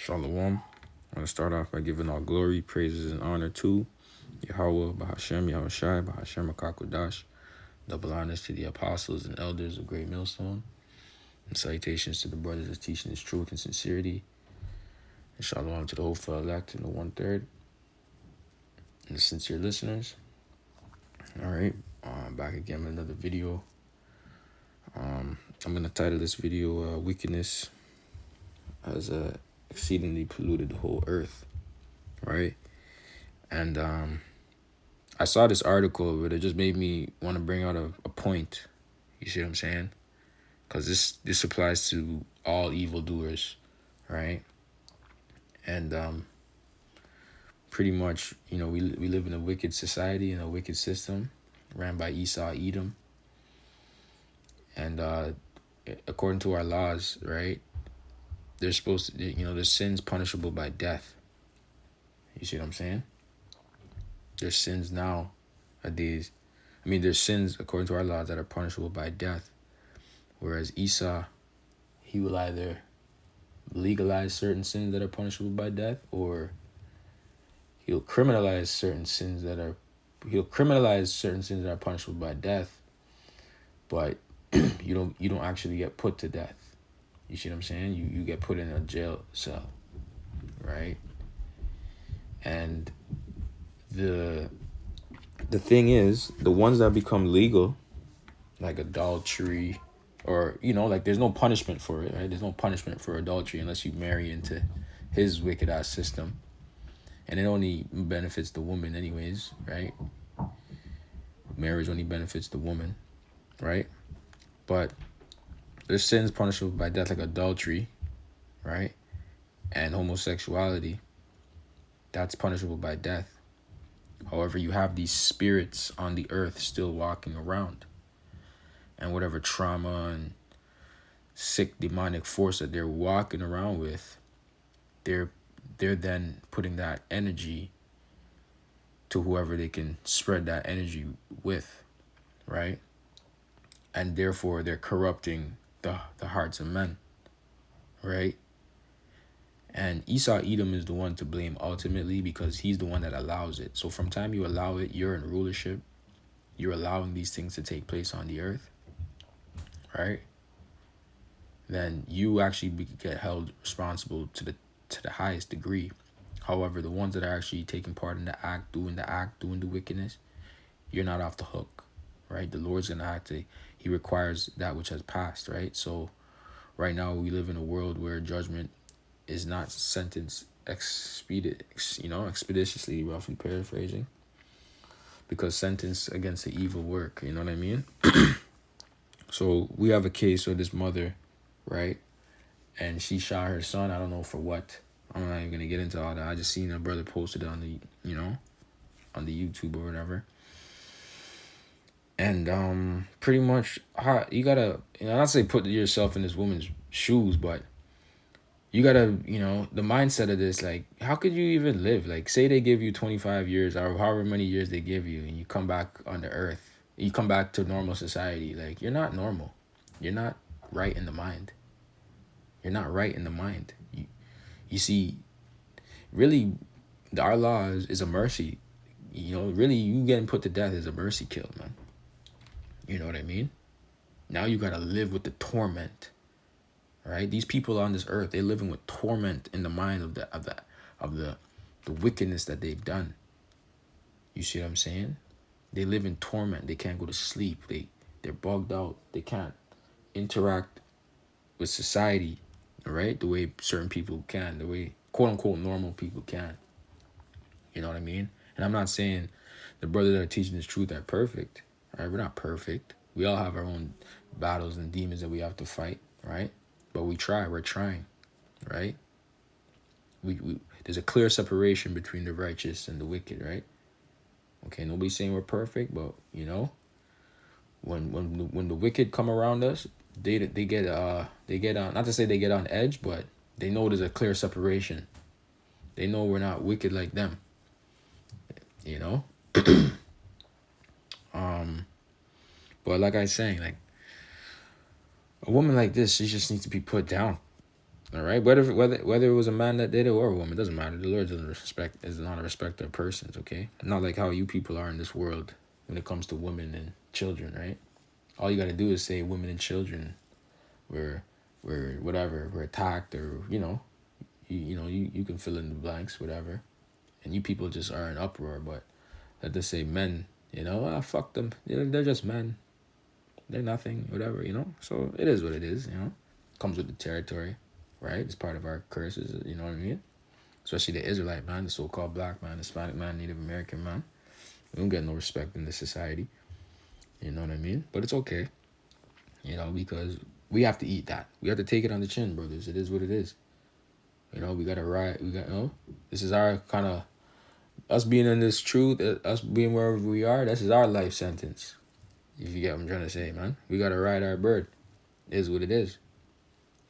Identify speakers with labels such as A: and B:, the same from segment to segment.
A: Shalom. I'm going to start off by giving all glory, praises, and honor to Yahweh, Bahashem, Yahushai, Bahashem, Akakodash. Double honors to the apostles and elders of Great Millstone. And salutations to the brothers that's teaching this truth and sincerity. And shalom to the hopeful elect and the one-third. And the sincere listeners. All right. Back again with another video. I'm going to title this video, Wickedness has exceedingly polluted the whole earth. Right? And I saw this article, but it just made me want to bring out a point. You see what I'm saying? Because this applies to all evildoers, right? And pretty much, we live in a wicked society and a wicked system ran by Esau, Edom. And according to our laws, right, they're supposed to, there's sins punishable by death. You see what I'm saying? There's sins nowadays. There's sins according to our laws that are punishable by death. Whereas Esau, he will either legalize certain sins that are punishable by death, or he'll criminalize certain sins that are punishable by death, but you don't actually get put to death. You see what I'm saying? You get put in a jail cell, right? And the thing is, the ones that become legal, like adultery, or there's no punishment for it, right? There's no punishment for adultery unless you marry into his wicked ass system, and it only benefits the woman anyways, right? Marriage only benefits the woman, right? But there's sins punishable by death, like adultery, right? And homosexuality, that's punishable by death. However, you have these spirits on the earth still walking around, and whatever trauma and sick demonic force that they're walking around with, they're then putting that energy to whoever they can spread that energy with, right? And therefore they're corrupting the hearts of men, right? And Esau Edom is the one to blame ultimately, because he's the one that allows it. So from time you allow it, you're in rulership, you're allowing these things to take place on the earth, right? Then you actually get held responsible to the highest degree. However, the ones that are actually taking part in the act, doing the wickedness, you're not off the hook, right? The Lord's gonna have to. He requires that which has passed, right? So right now we live in a world where judgment is not sentenced expeditiously, roughly paraphrasing, because sentence against the evil work. You know what I mean? So we have a case of this mother, right? And she shot her son. I don't know for what. I'm not even gonna get into all that. I just seen a brother posted on the on the YouTube or whatever. And pretty much you gotta, not say put yourself in this woman's shoes, but you gotta, the mindset of this, like, how could you even live? Like, say they give you 25 years or however many years they give you, and you come back on the earth, you come back to normal society. Like, you're not normal. You're not right in the mind. You're not right in the mind. You see, really, our law is a mercy. Really, you getting put to death is a mercy kill, man. You know what I mean? Now you gotta live with the torment, right? These people on this earth, they're living with torment in the mind of the wickedness that they've done. You see what I'm saying? They live in torment. They can't go to sleep. They're bugged out. They can't interact with society, right? The way certain people can, the way quote unquote normal people can. You know what I mean? And I'm not saying the brothers that are teaching this truth are perfect. Right? We're not perfect. We all have our own battles and demons that we have to fight, right? But we try. We're trying, right? We there's a clear separation between the righteous and the wicked, right? Okay, nobody's saying we're perfect, but when the wicked come around us, they get on, not to say they get on edge, but they know there's a clear separation. They know we're not wicked like them. But like I was saying, like, a woman like this, she just needs to be put down. All right, whether it was a man that did it or a woman, doesn't matter. The Lord is not a respecter of persons. Okay, not like how you people are in this world when it comes to women and children. Right, all you got to do is say women and children were whatever, were attacked, or you can fill in the blanks, whatever, and you people just are in uproar. But let us say men, fuck them. They're just men. They're nothing, whatever. So it is what it is. Comes with the territory, right? It's part of our curses. You know what I mean? Especially the Israelite man, the so-called black man, Hispanic man, Native American man. We don't get no respect in this society. You know what I mean? But it's okay. Because we have to eat that. We have to take it on the chin, brothers. It is what it is. We got to ride. This is our kind of, us being in this truth, us being wherever we are, this is our life sentence. If you get what I'm trying to say, man. We got to ride our bird. It is what it is.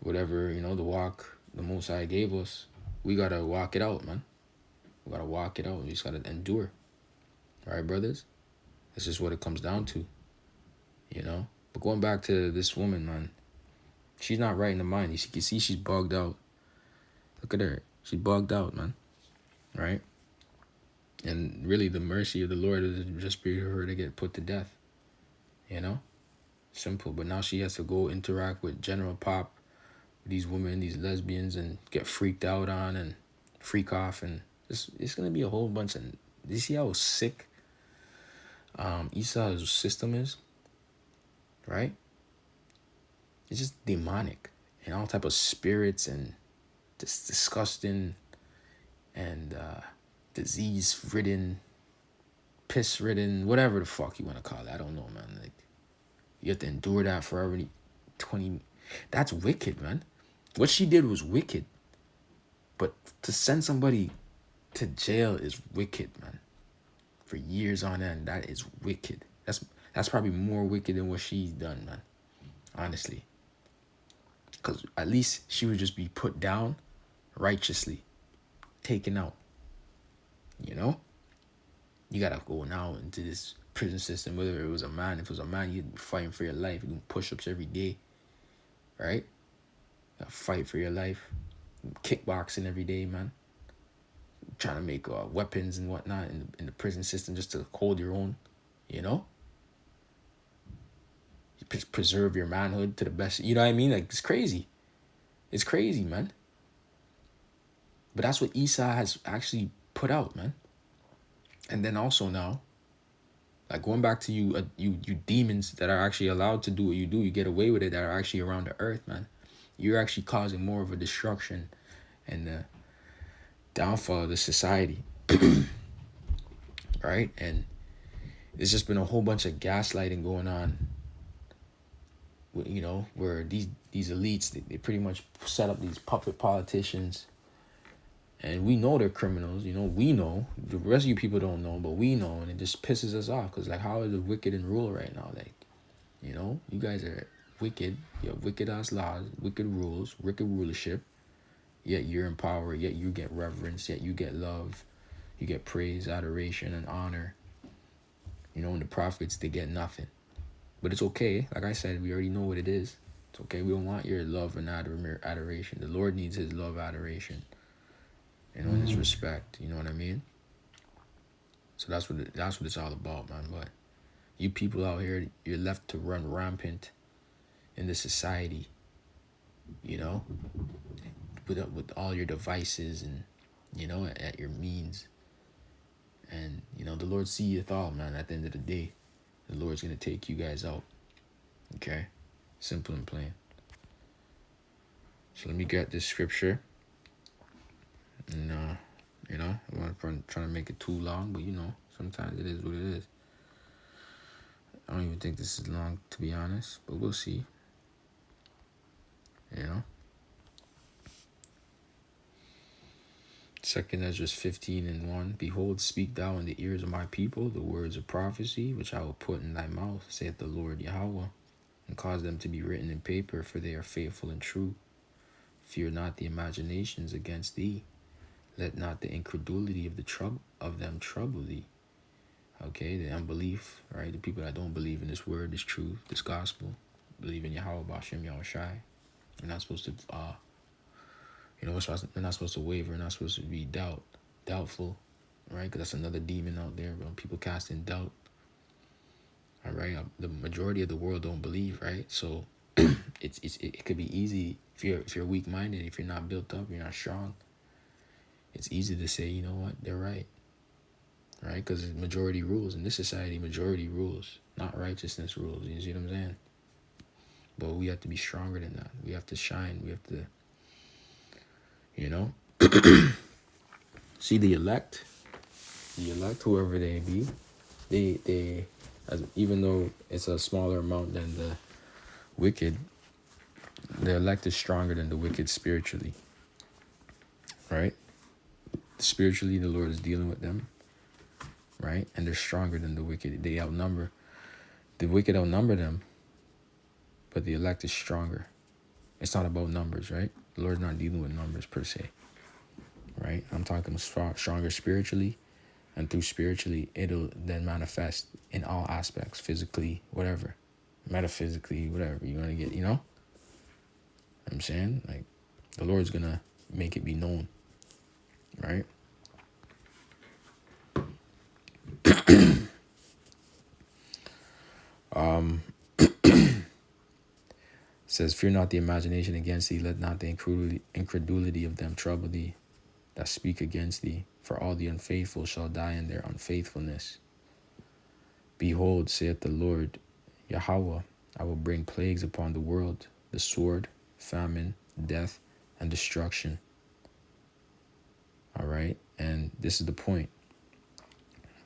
A: Whatever, the walk the Most High gave us, we got to walk it out, man. We got to walk it out. We just got to endure. All right, brothers? That's just what it comes down to. But going back to this woman, man, she's not right in the mind. You can see she's bugged out. Look at her. She's bugged out, man. Right? And really, the mercy of the Lord is just for her to get put to death. Simple. But now she has to go interact with General Pop, these women, these lesbians, and get freaked out on and freak off. And it's going to be a whole bunch of... You see how sick Esau's system is? Right? It's just demonic. And all type of spirits and just disgusting and disease-ridden, piss-ridden, whatever the fuck you want to call it. I don't know, man. Like, you have to endure that forever. 20... That's wicked, man. What she did was wicked. But to send somebody to jail is wicked, man. For years on end, that is wicked. That's probably more wicked than what she's done, man. Honestly. Because at least she would just be put down righteously. Taken out. You gotta go now into this prison system, whether it was a man. If it was a man, you'd be fighting for your life. You're doing push-ups every day. Right? You gotta fight for your life. Kickboxing every day, man. Trying to make weapons and whatnot in the prison system just to hold your own. You preserve your manhood to the best. You know what I mean? Like, it's crazy. It's crazy, man. But that's what Esau has actually put out, man. And then also now, like, going back to you demons that are actually allowed to do what you do, you get away with it, that are actually around the earth, man. You're actually causing more of a destruction and the downfall of the society. Right? And there's just been a whole bunch of gaslighting going on. Where these elites, they pretty much set up these puppet politicians. And we know they're criminals, we know. The rest of you people don't know, but we know, and it just pisses us off. Because, like, how are the wicked in rule right now? Like, you guys are wicked. You have wicked-ass laws, wicked rules, wicked rulership. Yet you're in power, yet you get reverence, yet you get love. You get praise, adoration, and honor. And the prophets, they get nothing. But it's okay. Like I said, we already know what it is. It's okay. We don't want your love and adoration. The Lord needs his love, adoration. And his respect. You know what I mean? So that's what it's all about, man. But you people out here, you're left to run rampant in this society. With all your devices and, at your means. And, the Lord seeth all, man. At the end of the day, the Lord's going to take you guys out. Okay? Simple and plain. So let me get this scripture. And, I'm not trying to make it too long, but, sometimes it is what it is. I don't even think this is long, to be honest, but we'll see. 2nd Ezra 15:1. Behold, speak thou in the ears of my people the words of prophecy, which I will put in thy mouth, saith the Lord Yahweh, and cause them to be written in paper, for they are faithful and true. Fear not the imaginations against thee. Let not the incredulity of them trouble thee. Okay, the unbelief, right? The people that don't believe in this word, this truth, this gospel, believe in Yahweh, Bashem, Yahushai. We're not supposed to they're not supposed to waver. They're not supposed to be doubtful, right? Because that's another demon out there. When people cast in doubt, all right. The majority of the world don't believe, right? So it could be easy if you're weak minded, if you're not built up, you're not strong. It's easy to say, you know what, they're right, right? Because majority rules in this society. Majority rules, not righteousness rules. You see what I'm saying? But we have to be stronger than that. We have to shine. We have to, see the elect, whoever they be, they even though it's a smaller amount than the wicked, the elect is stronger than the wicked spiritually, right? Spiritually, the Lord is dealing with them, right? And they're stronger than the wicked. The wicked outnumber them, but the elect is stronger. It's not about numbers, right? The Lord's not dealing with numbers per se, right? I'm talking stronger spiritually, and through spiritually, it'll then manifest in all aspects, physically, whatever, metaphysically, whatever you're going to get, I'm saying? Like, the Lord's going to make it be known, right? Says, fear not the imagination against thee, let not the incredulity of them trouble thee that speak against thee, for all the unfaithful shall die in their unfaithfulness. Behold, saith the Lord Yahweh, I will bring plagues upon the world, the sword, famine, death, and destruction. All right, and this is the point.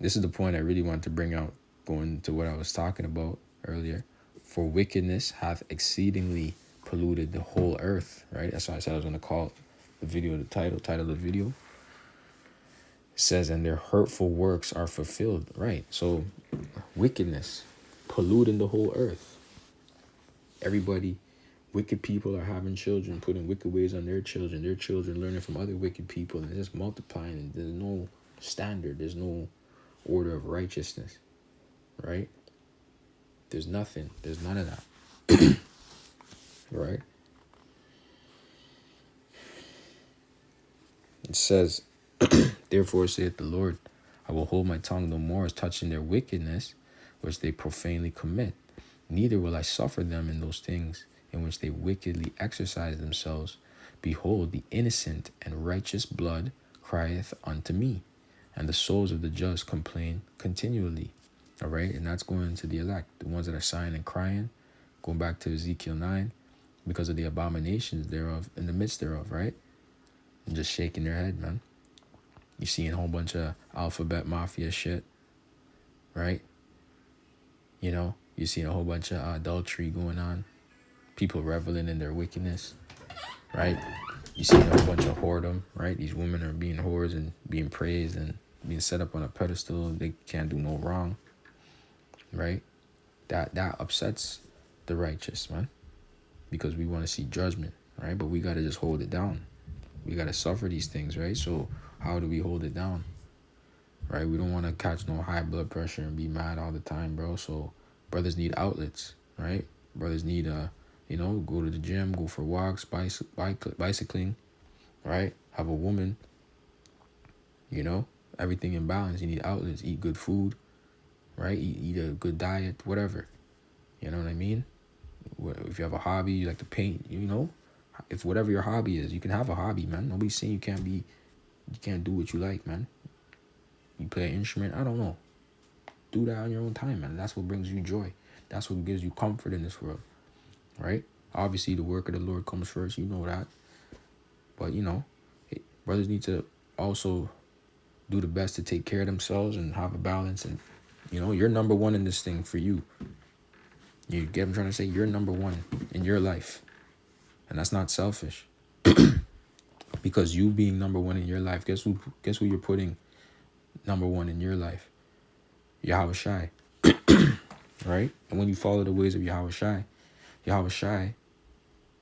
A: This is the point I really want to bring out, going to what I was talking about earlier. For wickedness hath exceedingly polluted the whole earth, right? That's why I said I was going to call the video the title of the video. It says, and their hurtful works are fulfilled, right? So wickedness polluting the whole earth. Everybody, wicked people are having children, putting wicked ways on their children learning from other wicked people, and it's just multiplying, and there's no standard, there's no order of righteousness, right? There's nothing. There's none of that. Right? It says, therefore saith the Lord, I will hold my tongue no more as touching their wickedness, which they profanely commit. Neither will I suffer them in those things in which they wickedly exercise themselves. Behold, the innocent and righteous blood crieth unto me, and the souls of the just complain continually. All right, and that's going to the elect, the ones that are sighing and crying, going back to Ezekiel 9, because of the abominations thereof, in the midst thereof, right? And just shaking their head, man. You seeing a whole bunch of alphabet mafia shit, right? You seeing a whole bunch of adultery going on, people reveling in their wickedness, right? You see a whole bunch of whoredom, right? These women are being whores and being praised and being set up on a pedestal. They can't do no wrong. Right? That upsets the righteous, man. Because we want to see judgment, right? But we got to just hold it down. We got to suffer these things, right? So how do we hold it down? Right? We don't want to catch no high blood pressure and be mad all the time, bro. So brothers need outlets, right? Brothers need go to the gym, go for walks, bicycling, right? Have a woman, everything in balance. You need outlets, eat good food, right? Eat a good diet, whatever. You know what I mean? If you have a hobby, you like to paint, if whatever your hobby is, you can have a hobby, man. Nobody's saying you can't do what you like, man. You play an instrument, I don't know. Do that on your own time, man. That's what brings you joy. That's what gives you comfort in this world, right? Obviously, the work of the Lord comes first. You know that. But, brothers need to also do the best to take care of themselves and have a balance. And, you're number one in this thing for you. You get what I'm trying to say? You're number one in your life. And that's not selfish. Because you being number one in your life, guess who you're putting number one in your life? Yahweh Shai. Right? And when you follow the ways of Yahweh Shai,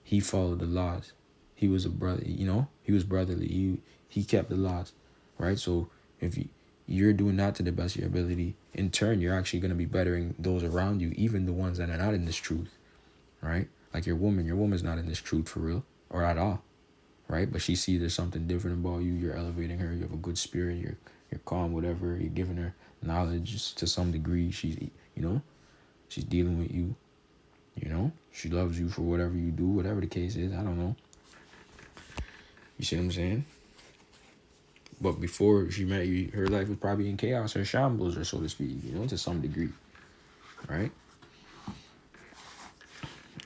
A: he followed the laws. He was a brother, he was brotherly. He kept the laws. Right? So if you're doing that to the best of your ability, in turn, you're actually going to be bettering those around you, even the ones that are not in this truth. Right? Like your woman's not in this truth for real or at all. right? But she sees there's something different about you. You're elevating her. You have a good spirit. You're calm, whatever. You're giving her knowledge to some degree. She's dealing with you. She loves you for whatever you do, whatever the case is. I don't know. You see what I'm saying? But before she met you, her life was probably in chaos or shambles, or so to speak, to some degree, right?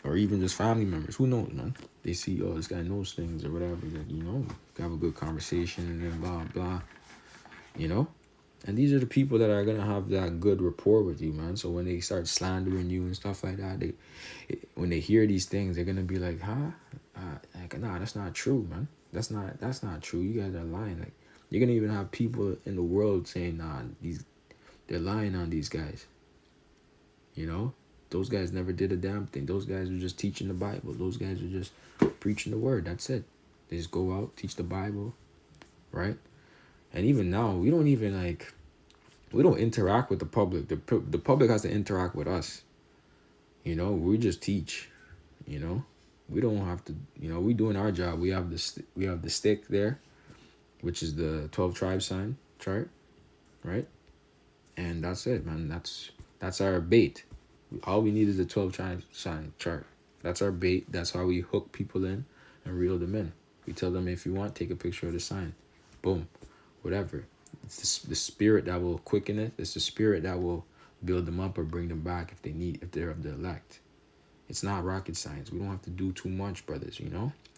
A: Or even just family members. Who knows, man? They see, oh, this guy knows things or whatever. That, have a good conversation and then blah, blah, And these are the people that are going to have that good rapport with you, man. So when they start slandering you and stuff like that, when they hear these things, they're going to be like, huh? Nah, that's not true, man. That's not true. You guys are lying. Like, you're going to even have people in the world saying, nah, they're lying on these guys. Those guys never did a damn thing. Those guys are just teaching the Bible. Those guys are just preaching the word. That's it. They just go out, teach the Bible, right? And even now, we don't interact with the public. The public has to interact with us. We just teach. We don't have to. We doing our job. We have the stick there, which is the 12 tribe sign chart, right? And that's it, man. That's our bait. All we need is the 12 tribe sign chart. That's our bait. That's how we hook people in and reel them in. We tell them, if you want, take a picture of the sign. Boom. Whatever. It's the spirit that will quicken it. It's the spirit that will build them up or bring them back if they're of the elect. It's not rocket science. We don't have to do too much, brothers,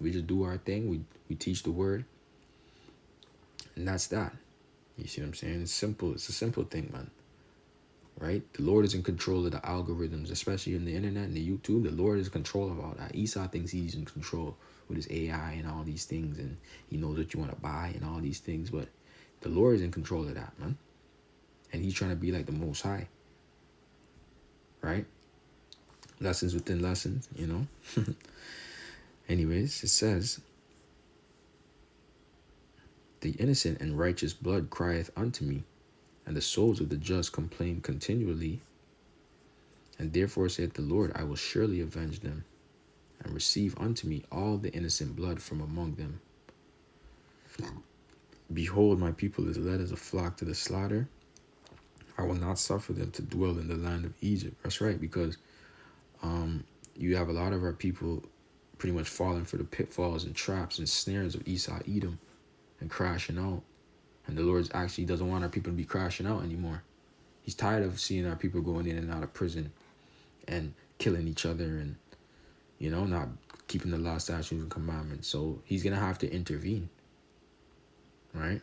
A: We just do our thing. We teach the word. And that's that. You see what I'm saying? It's simple. It's a simple thing, man. Right? The Lord is in control of the algorithms, especially in the internet and the YouTube. The Lord is in control of all that. Esau thinks he's in control with his AI and all these things, and he knows what you want to buy and all these things, but the Lord is in control of that, man. And he's trying to be like the Most High. Right? Lessons within lessons, Anyways, it says, the innocent and righteous blood crieth unto me, and the souls of the just complain continually. And therefore saith the Lord, I will surely avenge them, and receive unto me all the innocent blood from among them. Behold, my people is led as a flock to the slaughter. I will not suffer them to dwell in the land of Egypt. That's right, because you have a lot of our people pretty much falling for the pitfalls and traps and snares of Esau, Edom, and crashing out. And the Lord actually doesn't want our people to be crashing out anymore. He's tired of seeing our people going in and out of prison and killing each other and, not keeping the law, statutes, and commandments. So he's going to have to intervene, right?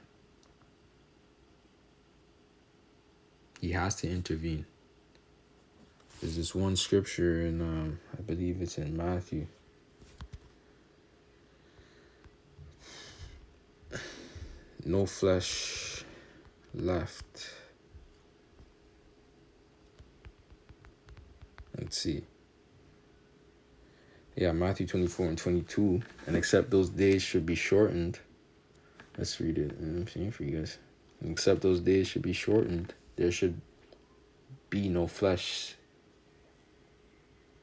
A: He has to intervene. There's this one scripture in, I believe it's in Matthew. No flesh left. Let's see. Yeah, Matthew 24 and 22. And except those days should be shortened. Let's read it. I'm saying for you guys. And except those days should be shortened, there should be no flesh.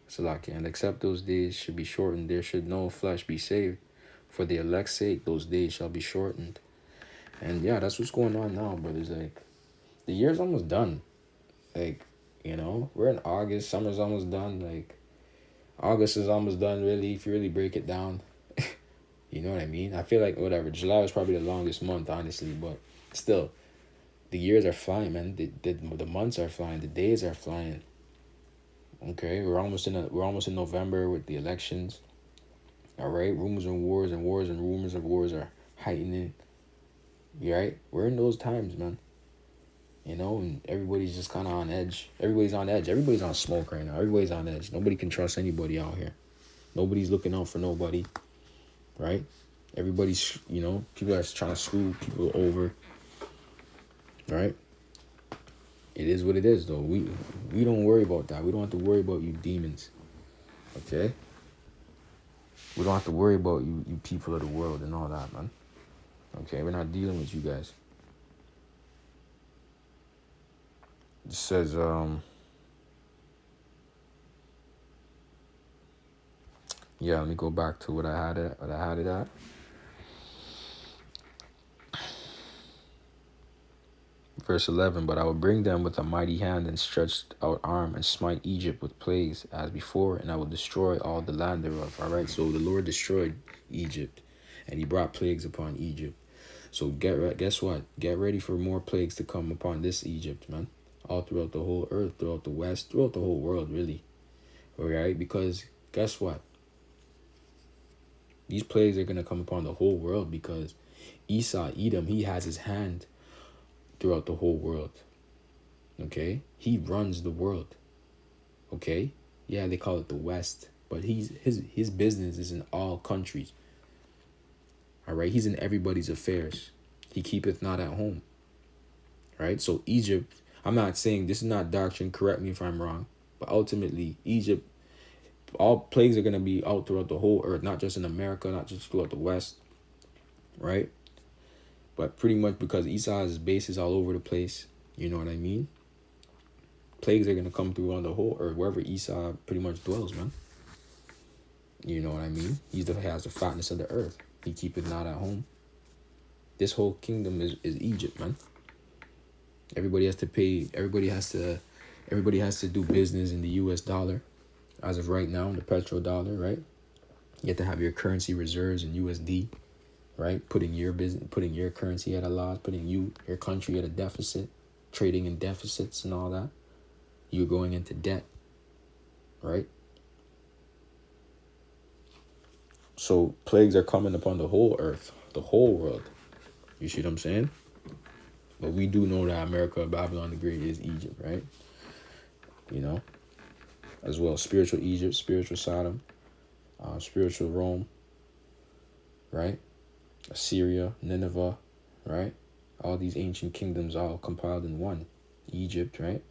A: Salaki. And except those days should be shortened, there should no flesh be saved. For the elect's sake, those days shall be shortened. And yeah, that's what's going on now, brothers. Like, the year's almost done. Like, we're in August. Summer's almost done. Like, August is almost done, really, if you really break it down. You know what I mean? I feel like, whatever, July was probably the longest month, honestly. But still, the years are flying, man. The months are flying. The days are flying. Okay, we're almost in November with the elections. All right, rumors and wars and rumors of wars are heightening. You right? We're in those times, man. And everybody's just kind of on edge. Everybody's on edge. Everybody's on smoke right now. Everybody's on edge. Nobody can trust anybody out here. Nobody's looking out for nobody, right? Everybody's, people are trying to screw people over, right? It is what it is, though. We don't worry about that. We don't have to worry about you demons, okay? We don't have to worry about you people of the world and all that, man. Okay, we're not dealing with you guys. It says, yeah, let me go back to what I had it at. Verse 11, but I will bring them with a mighty hand and stretched out arm and smite Egypt with plagues as before, and I will destroy all the land thereof. All right, so the Lord destroyed Egypt, and he brought plagues upon Egypt. So guess what? Get ready for more plagues to come upon this Egypt, man. All throughout the whole earth, throughout the west, throughout the whole world, really. All right, because guess what? These plagues are going to come upon the whole world because Esau, Edom, he has his hand throughout the whole world. Okay? He runs the world. Okay? Yeah, they call it the West, but his business is in all countries. All right? He's in everybody's affairs. He keepeth not at home. Right? So Egypt, I'm not saying this is not doctrine, correct me if I'm wrong, but ultimately Egypt, all plagues are going to be out throughout the whole earth, not just in America, not just throughout the West. Right? But pretty much because Esau's base is all over the place, you know what I mean? Plagues are going to come through on the whole earth, wherever Esau pretty much dwells, man. You know what I mean? He has the fatness of the earth. He keepeth not at home. This whole kingdom is Egypt, man. Everybody has to pay, everybody has to do business in the US dollar. As of right now, the petrodollar, right? You have to have your currency reserves in USD, right? Putting your currency at a loss, putting your country at a deficit, trading in deficits and all that. You're going into debt, right? So plagues are coming upon the whole earth, the whole world. You see what I'm saying? But we do know that America, Babylon the Great, is Egypt, right? You know, as well, spiritual Egypt, spiritual Sodom, spiritual Rome, right? Assyria, Nineveh, right? All these ancient kingdoms all compiled in one. Egypt, right?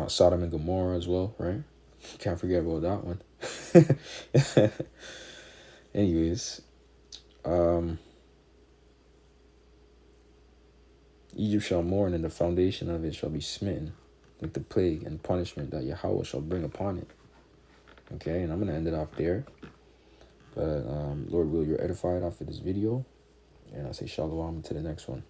A: Sodom and Gomorrah as well, right? Can't forget about that one. Anyways, Egypt shall mourn, and the foundation of it shall be smitten with the plague and punishment that Yahweh shall bring upon it. Okay, and I'm going to end it off there. But Lord will, you're edified off of this video. And I'll say shalom to the next one.